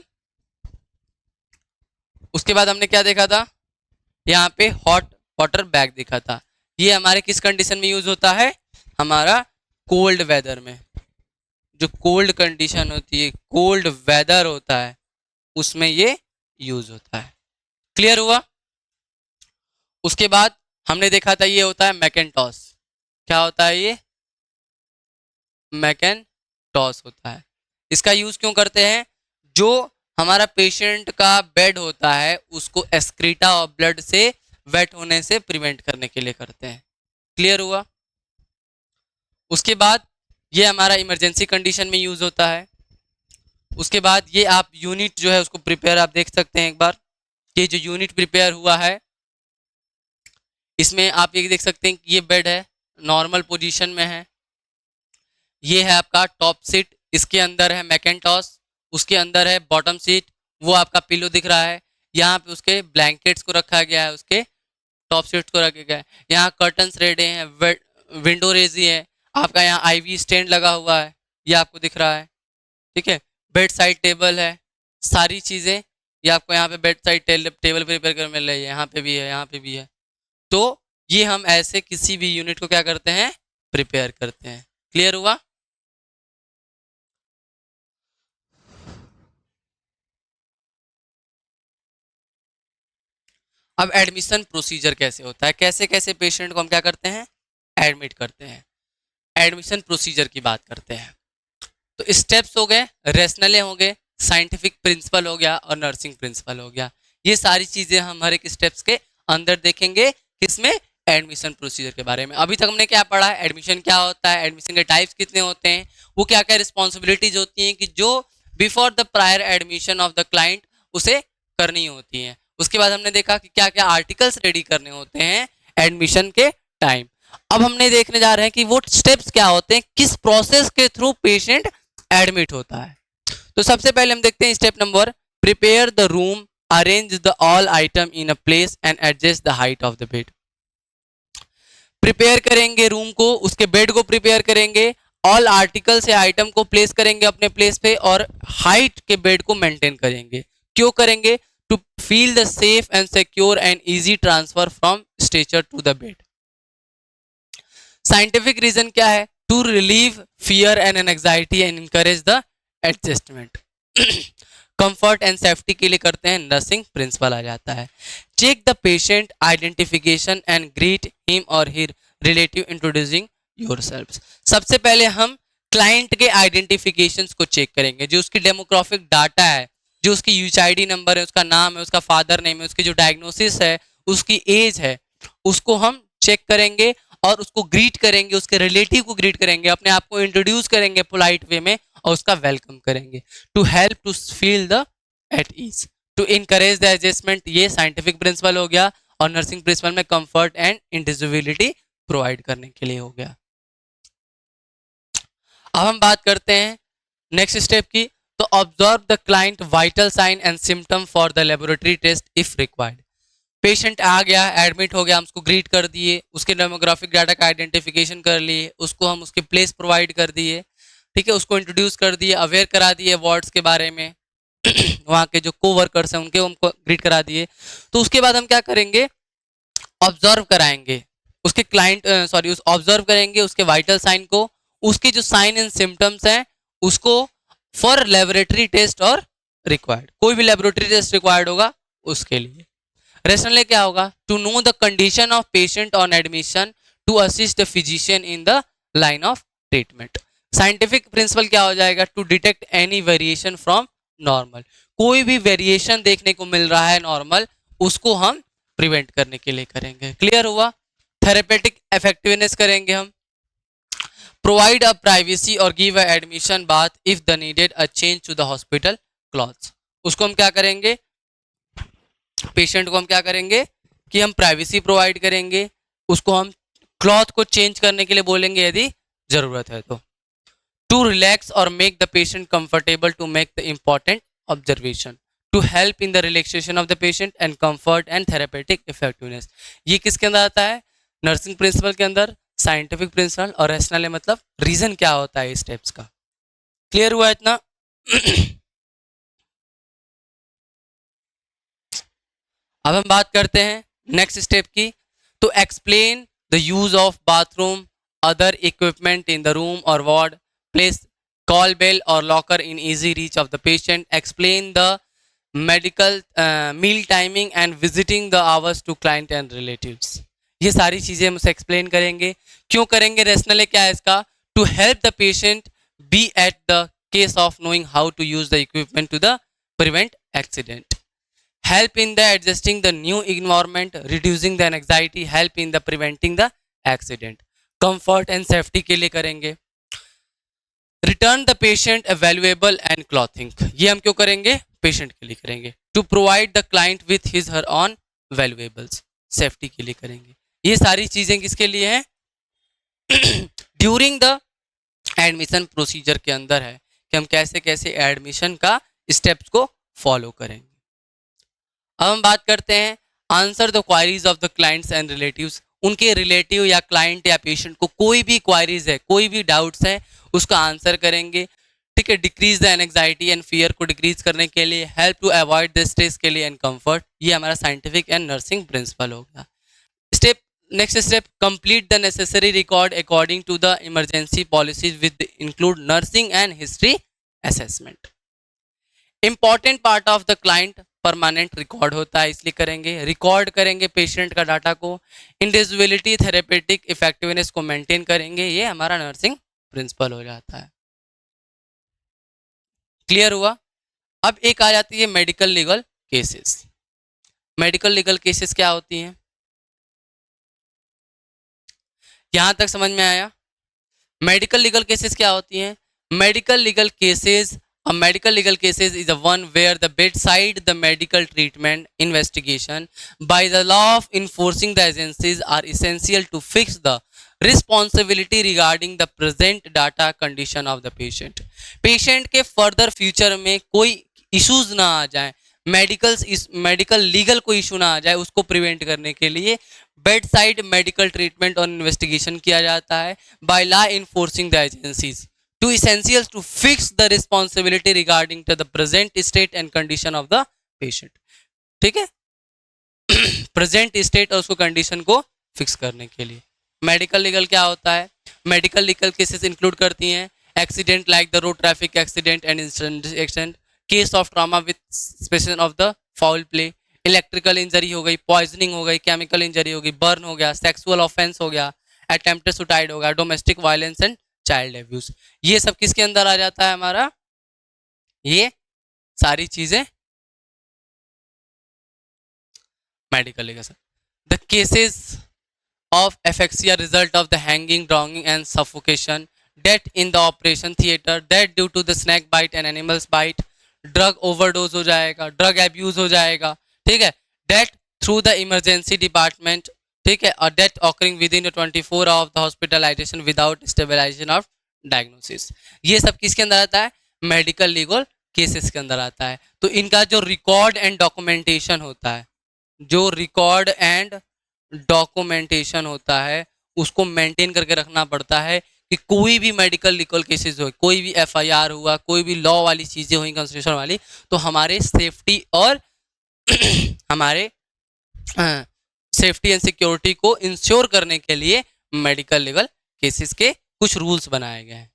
Speaker 1: उसके बाद हमने क्या देखा था, यहाँ पे हॉट वाटर बैग देखा था। ये हमारे किस कंडीशन में यूज होता है? हमारा कोल्ड वेदर में। जो कोल्ड कंडीशन होती है, कोल्ड वेदर होता है, उसमें ये यूज होता है। क्लियर हुआ? उसके बाद हमने देखा था ये होता है मैकेन्टॉस। क्या होता है ये? मैकेन्टॉस होता है। इसका यूज क्यों करते हैं? जो हमारा पेशेंट का बेड होता है उसको एक्सक्रीटा और ब्लड से वेट होने से प्रिवेंट करने के लिए करते हैं। क्लियर हुआ? उसके बाद ये हमारा इमरजेंसी कंडीशन में यूज होता है। उसके बाद ये आप यूनिट जो है उसको प्रिपेयर आप देख सकते हैं एक बार। ये जो यूनिट प्रिपेयर हुआ है इसमें आप ये देख सकते हैं कि ये बेड है, नॉर्मल पोजीशन में है। ये है आपका टॉप सीट, इसके अंदर है मैकेन्टॉस, उसके अंदर है बॉटम सीट, वो आपका पिलो दिख रहा है। यहाँ पे उसके ब्लैंकेट्स को रखा गया है, उसके टॉप सीट्स को रखा गया है। यहाँ कर्टन्स रेडे हैं, विंडो रेजी है, आपका यहाँ आईवी स्टैंड लगा हुआ है, ये आपको दिख रहा है। ठीक है, बेड साइड टेबल है, सारी चीज़ें ये आपको यहाँ पे बेड साइड टेबल प्रिपेयर कर मिल रही है, यहाँ पे भी है, यहाँ पे भी है। तो ये हम ऐसे किसी भी यूनिट को क्या करते हैं? प्रिपेयर करते हैं। क्लियर हुआ? अब एडमिशन प्रोसीजर कैसे होता है, कैसे कैसे पेशेंट को हम क्या करते हैं? एडमिट करते हैं। एडमिशन प्रोसीजर की बात करते हैं। तो स्टेप्स हो गए, रेशनले हो गए, साइंटिफिक प्रिंसिपल हो गया और नर्सिंग प्रिंसिपल हो गया। ये सारी चीजें हम हर एक स्टेप्स के अंदर देखेंगे किसमें? एडमिशन प्रोसीजर के बारे में। अभी तक हमने क्या पढ़ा है? एडमिशन क्या होता है, एडमिशन के टाइप्स कितने होते हैं, वो क्या क्या रिस्पॉन्सिबिलिटीज होती हैं कि जो before the prior admission of the client उसे करनी होती हैं। उसके बाद हमने देखा कि क्या क्या आर्टिकल्स रेडी करने होते हैं एडमिशन के टाइम। अब हमने देखने जा रहे हैं कि वो स्टेप्स क्या होते हैं, किस प्रोसेस के थ्रू पेशेंट एडमिट होता है। तो सबसे पहले हम देखते हैं step number, prepare the room, arrange the all item in a place and adjust the height of the bed. Prepare करेंगे रूम को, उसके बेड को प्रिपेयर करेंगे, ऑल आर्टिकल से आइटम को प्लेस करेंगे अपने प्लेस पे और हाइट के बेड को मेंटेन करेंगे। क्यों करेंगे? To feel the safe and secure and easy transfer from stretcher to the bed. Scientific reason क्या है? To relieve fear and anxiety and encourage the adjustment. Comfort and safety के लिए करते हैं, नर्सिंग प्रिंसिपल आ जाता है। Check the patient identification and greet him और हिर रिलेटिव इंट्रोड्यूसिंग योरसेल्फ। सबसे पहले हम क्लाइंट के आइडेंटिफिकेशंस को चेक करेंगे, जो उसकी डेमोग्राफिक डाटा है, जो उसकी यूएचआईडी नंबर है, उसका नाम है, उसका फादर नेम है, उसकी जो डायग्नोसिस है, उसकी एज है, उसको हम चेक करेंगे और उसको ग्रीट करेंगे, उसके रिलेटिव को ग्रीट करेंगे, अपने आप को इंट्रोड्यूस करेंगे पोलाइट वे में और उसका वेलकम करेंगे। To help to feel the at ease, to encourage the adjustment, ये साइंटिफिक प्रिंसिपल हो गया। और नर्सिंग प्रिंसिपल में कंफर्ट एंड इंडिविजुअलिटी प्रोवाइड करने के लिए हो गया। अब हम बात करते हैं नेक्स्ट स्टेप की। तो observe the client vital sign and symptom for the laboratory test if required. Patient आ गया, एडमिट हो गया, हम उसको ग्रीट कर दिए, उसके डेमोग्राफिक डाटा का आइडेंटिफिकेशन कर लिए, उसको हम उसके प्लेस प्रोवाइड कर दिए, ठीक है, उसको इंट्रोड्यूस कर दिए, अवेयर करा दिए वार्ड्स के बारे में वहाँ के जो कोवर्कर्स हैं उनके उनको ग्रीट करा दिए। तो उसके बाद हम क्या करेंगे? ऑब्जर्व कराएंगे उसके क्लाइंट उस ऑब्जर्व करेंगे उसके वाइटल साइन को, उसके जो साइन एंड सिम्टम्स हैं उसको फॉर लेबोरेटरी टेस्ट और रिक्वायर्ड, कोई भी लेबोरेटरी टेस्ट रिक्वायर्ड होगा उसके लिए। रेशनली क्या होगा? To know the condition of patient on admission to assist the physician in the line of treatment. Scientific principle क्या हो जाएगा? To detect any variation from normal, कोई भी वेरिएशन देखने को मिल रहा है नॉर्मल, उसको हम प्रिवेंट करने के लिए करेंगे। क्लियर हुआ? थेरेपेटिक इफेक्टिवनेस करेंगे हम, प्रोवाइड अ प्राइवेसी और give a admission bath if the needed a change to the hospital clothes. उसको हम क्या करेंगे, पेशेंट को हम क्या करेंगे कि हम प्राइवेसी प्रोवाइड करेंगे, उसको हम क्लॉथ को चेंज करने के लिए बोलेंगे यदि जरूरत है तो। टू रिलैक्स और make the patient comfortable to make the important observation, to help in the relaxation of the patient and comfort and therapeutic effectiveness. ये किसके अंदर आता है, नर्सिंग प्रिंसिपल के अंदर, साइंटिफिक प्रिंसिपल और रैशनल मतलब रीजन क्या होता है इस स्टेप्स का। क्लियर हुआ इतना? अब हम बात करते हैं नेक्स्ट स्टेप की। तो explain the use of bathroom, other equipment in the room और वार्ड, प्लेस कॉल बेल और locker in easy reach of the patient, explain the medical meal timing and visiting the hours to client and relatives. ये सारी चीजें हम उसे explain करेंगे। क्यों करेंगे, रेशनल क्या है इसका, to help the patient be at the case of knowing how to use the equipment to the prevent accident, help in the adjusting the new environment, reducing the anxiety, help in the preventing the accident, comfort and safety के लिए करेंगे। return the patient a valuable and clothing, ये हम क्यों करेंगे, patient के लिए करेंगे। to provide the client with his her own valuables, safety के लिए करेंगे। ये सारी चीजें किसके लिए हैं, ड्यूरिंग द एडमिशन प्रोसीजर के अंदर है कि हम कैसे कैसे एडमिशन का स्टेप्स को फॉलो करेंगे। अब हम बात करते हैं answer the queries of the clients and relatives. उनके रिलेटिव या क्लाइंट या पेशेंट को कोई भी क्वायरीज है, कोई भी डाउट्स है, उसका आंसर करेंगे। ठीक है, decrease the anxiety and fear को डिक्रीज करने के लिए, help to avoid the stress के लिए एंड कंफर्ट। ये हमारा साइंटिफिक एंड नर्सिंग प्रिंसिपल हो गया। Step next step, complete the necessary record according to the emergency policies with include nursing and history assessment. Important part of the client permanent record होता है, इसलिए करेंगे, record करेंगे patient का data को। Individuality therapeutic effectiveness को maintain करेंगे। ये हमारा नर्सिंग प्रिंसिपल हो जाता है। क्लियर हुआ? अब एक आ जाती है medical legal cases. Medical legal cases क्या होती हैं, यहां तक समझ में आया? मेडिकल लीगल केसेस क्या होती हैं? Medical legal cases, a medical legal cases is a one where the bedside the medical treatment investigation by the law of enforcing the agencies are essential to fix the responsibility regarding the present data condition of the patient। Patient के further future में कोई issues ना आ जाए, medical legal कोई issue ना आ जाए, उसको prevent करने के लिए बेड साइड मेडिकल ट्रीटमेंट और इन्वेस्टिगेशन किया जाता है by law enforcing the agencies to essentials to fix the responsibility regarding to the present state and condition of the patient। ठीक है, प्रेजेंट स्टेट और उसको कंडीशन को फिक्स करने के लिए। मेडिकल लीगल क्या होता है? मेडिकल लीगल केसेस इंक्लूड करती हैं accident like the road traffic accident and accident, case of trauma with special of the foul play, electrical injury हो गई, पॉइजनिंग हो गई, केमिकल इंजरी हो गई, बर्न हो गया, सेक्सुअल ऑफेंस हो गया, अटेम्प्टेड सुसाइड हो गया, domestic violence and child abuse. ये सब किसके अंदर आ जाता है हमारा, ये सारी चीजें medical legal. The cases of asphyxia result of the hanging, drowning and suffocation, death in the operation theater, death due to the snake bite and animals bite, drug overdose हो जाएगा, drug abuse हो जाएगा, ठीक है, death through the emergency department, ठीक है, और death occurring within 24 hours of the hospitalization without stabilization of diagnosis। ये सब किसके अंदर आता है? मेडिकल लीगल केसेस के अंदर आता है। तो इनका जो रिकॉर्ड एंड डॉक्यूमेंटेशन होता है, जो रिकॉर्ड एंड डॉक्यूमेंटेशन होता है, उसको मेंटेन करके रखना पड़ता है कि कोई भी मेडिकल लीगल केसेस हो, कोई भी एफआईआर हुआ, कोई भी लॉ वाली चीज़ें हुई कंस्टिट्यूशन वाली, तो हमारे सेफ्टी और हमारे सेफ्टी एंड सिक्योरिटी को इंश्योर करने के लिए मेडिकल लीगल केसेस के कुछ रूल्स बनाए गए हैं।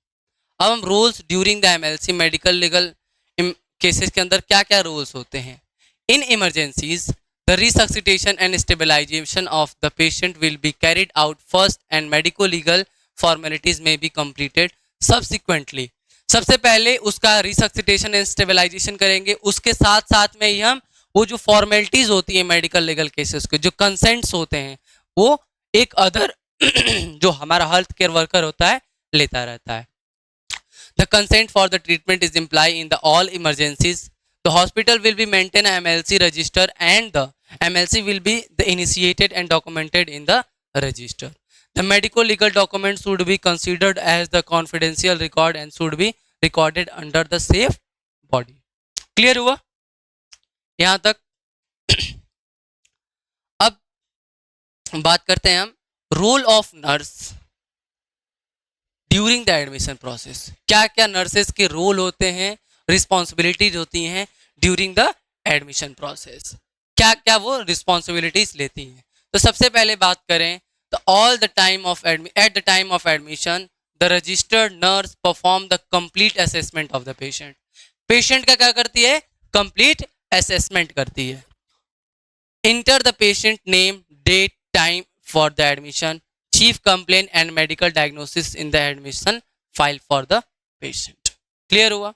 Speaker 1: अब हम rules during the MLC medical legal cases के अंदर क्या क्या रूल्स होते हैं। इन emergencies the resuscitation and stabilization of the patient will be carried out first and medical legal formalities may be completed subsequently। सबसे पहले उसका रिसक्सिटेशन एंड स्टेबलाइजेशन करेंगे, उसके साथ साथ में ही हम वो जो फॉर्मेलिटीज होती है मेडिकल लीगल केसेस के, जो कंसेंट्स होते हैं, वो एक अदर जो हमारा हेल्थ केयर वर्कर होता है लेता रहता है. The consent for the treatment is implied in the all emergencies. The hospital will be maintain a MLC register and the MLC will be the initiated and documented in the register. The medical legal documents should be considered as the confidential record and should be recorded under the safe body. Clear हुआ यहाँ तक? अब बात करते हैं हम role of nurse during the admission process. क्या क्या नर्सेस के रोल होते हैं, रिस्पॉन्सिबिलिटीज होती हैं ड्यूरिंग द एडमिशन प्रोसेस, क्या क्या वो रिस्पॉन्सिबिलिटीज लेती हैं. तो सबसे पहले बात करें तो all the time of at the time of admission the registered nurse perform the complete assessment of the patient. Patient का क्या करती है? कंप्लीट असेसमेंट करती है. Enter the patient name, date, time for the admission, chief complaint and medical diagnosis in the admission file for the patient. Clear हुआ?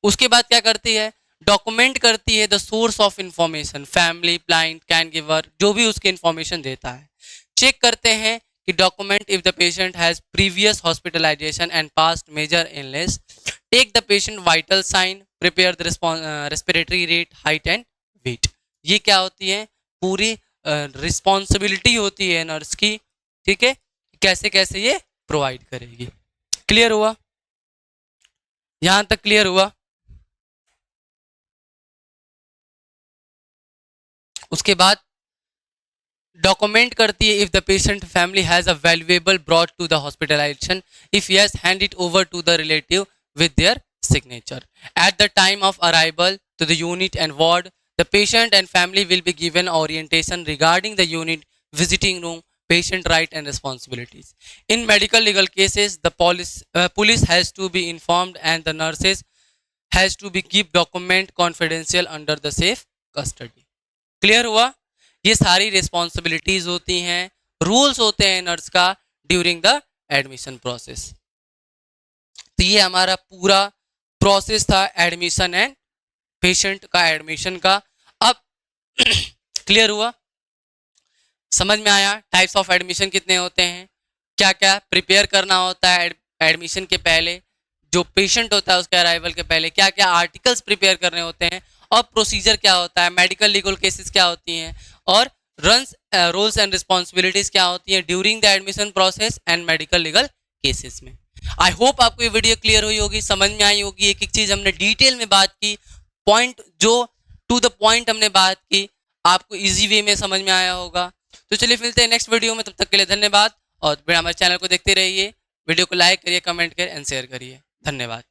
Speaker 1: उसके बाद क्या करती है? डॉक्यूमेंट करती है the source of information, family, client, can giver, जो भी उसके इंफॉर्मेशन देता है. चेक करते हैं कि document if the patient has previous hospitalization and past major illness, take the patient vital sign, prepare the respiratory rate, height and weight. ये क्या होती है? पूरी रिस्पॉन्सिबिलिटी होती है नर्स की, ठीक है, कैसे कैसे ये प्रोवाइड करेगी. क्लियर हुआ? यहां तक क्लियर हुआ? उसके बाद डॉक्यूमेंट करती है if the patient family has a valuable brought to the hospitalisation, if yes hand it over to the relative with their signature. At the time of arrival to the unit and ward, the patient and family will be given orientation regarding the unit, visiting room, patient right and responsibilities. In medical legal cases, the police has to be informed and the nurses has to be keep document confidential under the safe custody. Clear हुआ? ये सारी responsibilities होती हैं, rules होते हैं nurse का during the admission process. तो ये हमारा पूरा प्रोसेस था एडमिशन एंड पेशेंट का एडमिशन का. अब क्लियर हुआ? समझ में आया टाइप्स ऑफ एडमिशन कितने होते हैं, क्या क्या प्रिपेयर करना होता है एडमिशन के पहले, जो पेशेंट होता है उसके अराइवल के पहले क्या क्या आर्टिकल्स प्रिपेयर करने होते हैं, और प्रोसीजर क्या होता है, मेडिकल लीगल केसेस क्या होती हैं, और रोल्स एंड रिस्पॉन्सिबिलिटीज क्या होती हैं during the admission process and medical legal cases में. आई होप आपको ये वीडियो क्लियर हुई होगी, समझ में आई होगी. एक एक चीज हमने डिटेल में बात की, पॉइंट जो टू द पॉइंट हमने बात की, आपको इजी वे में समझ में आया होगा. तो चलिए मिलते हैं नेक्स्ट वीडियो में, तब तक के लिए धन्यवाद. और हमारे चैनल को देखते रहिए, वीडियो को लाइक करिए, कमेंट करिए एंड शेयर करिए. धन्यवाद.